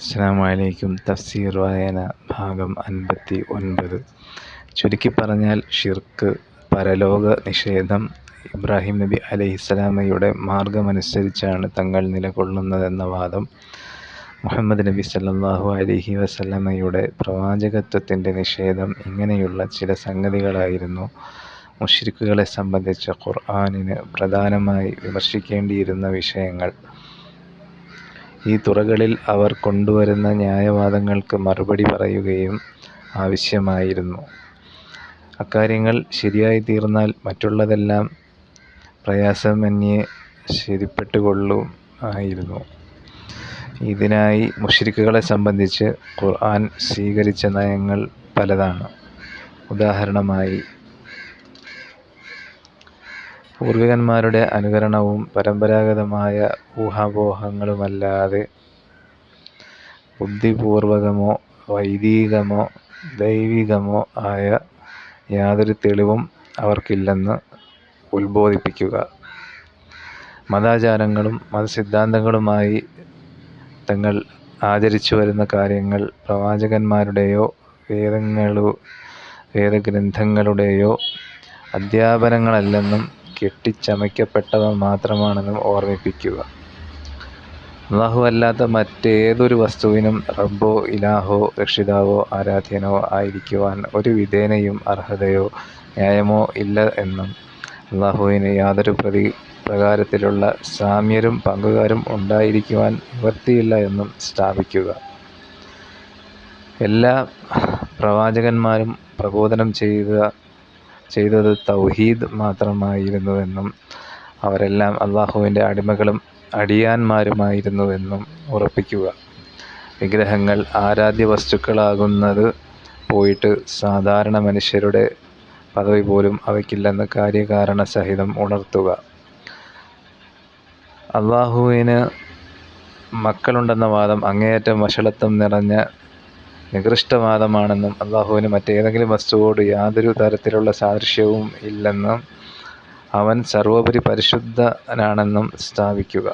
അസ്സലാമു അലൈക്കും. തഫ്സീർ വായന ഭാഗം 59. ചുരുക്കി പറഞ്ഞാൽ ഷിർക്ക്, പരലോക നിഷേധം, ഇബ്രാഹിം നബി അലൈഹിസ്സലാമയുടെ മാർഗമനുസരിച്ചാണ് തങ്ങൾ നിലകൊള്ളുന്നതെന്ന വാദം, മുഹമ്മദ് നബി സല്ലല്ലാഹു അലൈഹി വസല്ലമയുടെ പ്രവാചകത്വത്തിൻ്റെ നിഷേധം, ഇങ്ങനെയുള്ള ചില സംഗതികളായിരുന്നു മുശ്രിക്കുകളെ സംബന്ധിച്ച് ഖുർആനിന് പ്രധാനമായി വിമർശിക്കേണ്ടിയിരുന്ന വിഷയങ്ങൾ. ഈ തുറകളിൽ അവർ കൊണ്ടുവരുന്ന ന്യായവാദങ്ങൾക്ക് മറുപടി പറയുകയും ആവശ്യമായിരുന്നു. അക്കാര്യങ്ങൾ ശരിയായിത്തീർന്നാൽ മറ്റുള്ളതെല്ലാം പ്രയാസമന്യേ ശരിപ്പെട്ടുകൊള്ളുമായിരുന്നു. ഇതിനായി മുശ്രിക്കുകളെ സംബന്ധിച്ച് ഖുർആൻ സ്വീകരിച്ച നയങ്ങൾ പലതാണ്. ഉദാഹരണമായി, പൂർവികന്മാരുടെ അനുകരണവും പരമ്പരാഗതമായ ഊഹാപോഹങ്ങളുമല്ലാതെ ബുദ്ധിപൂർവകമോ വൈദികമോ ദൈവികമോ ആയ യാതൊരു തെളിവും അവർക്കില്ലെന്ന് ഉത്ബോധിപ്പിക്കുക. മതാചാരങ്ങളും മതസിദ്ധാന്തങ്ങളുമായി തങ്ങൾ ആചരിച്ചു വരുന്ന കാര്യങ്ങൾ പ്രവാചകന്മാരുടെയോ വേദഗ്രന്ഥങ്ങളുടെയോ അധ്യാപനങ്ങളല്ലെന്നും കെട്ടിച്ചമയ്ക്കപ്പെട്ടവ മാത്രമാണെന്നും ഓർമ്മിപ്പിക്കുക. അല്ലാഹു അല്ലാത്ത മറ്റേതൊരു വസ്തുവിനും റബ്ബോ ഇലാഹോ രക്ഷിതാവോ ആരാധ്യനോ ആയിരിക്കുവാൻ ഒരു വിധേനയും അർഹതയോ ന്യായമോ ഇല്ല എന്നും അല്ലാഹുവിന് യാതൊരു പ്രകാരത്തിലുള്ള സാമ്യരും പങ്കുകാരും ഉണ്ടായിരിക്കുവാൻ നിവൃത്തിയില്ല എന്നും സ്ഥാപിക്കുക. എല്ലാ പ്രവാചകന്മാരും പ്രബോധനം ചെയ്തത് തൗഹീദ് മാത്രമായിരുന്നുവെന്നും അവരെല്ലാം അല്ലാഹുവിൻ്റെ അടിമകളും അടിയാന്മാരുമായിരുന്നുവെന്നും ഉറപ്പിക്കുക. വിഗ്രഹങ്ങൾ ആരാധ്യ വസ്തുക്കളാകുന്നത് പോയിട്ട് സാധാരണ മനുഷ്യരുടെ പദവി പോലും അവയ്ക്കില്ലെന്ന് കാര്യകാരണ സഹിതം ഉണർത്തുക. അല്ലാഹുവിന് മക്കളുണ്ടെന്ന വാദം അങ്ങേയറ്റം വഷളത്വം നിറഞ്ഞ നികൃഷ്ടവാദമാണെന്നും അല്ലാഹുവിന് മറ്റേതെങ്കിലും വസ്തുവോട് യാതൊരു തരത്തിലുള്ള സാദൃശ്യവും ഇല്ലെന്നും അവൻ സർവോപരി പരിശുദ്ധനാണെന്നും സ്ഥാപിക്കുക.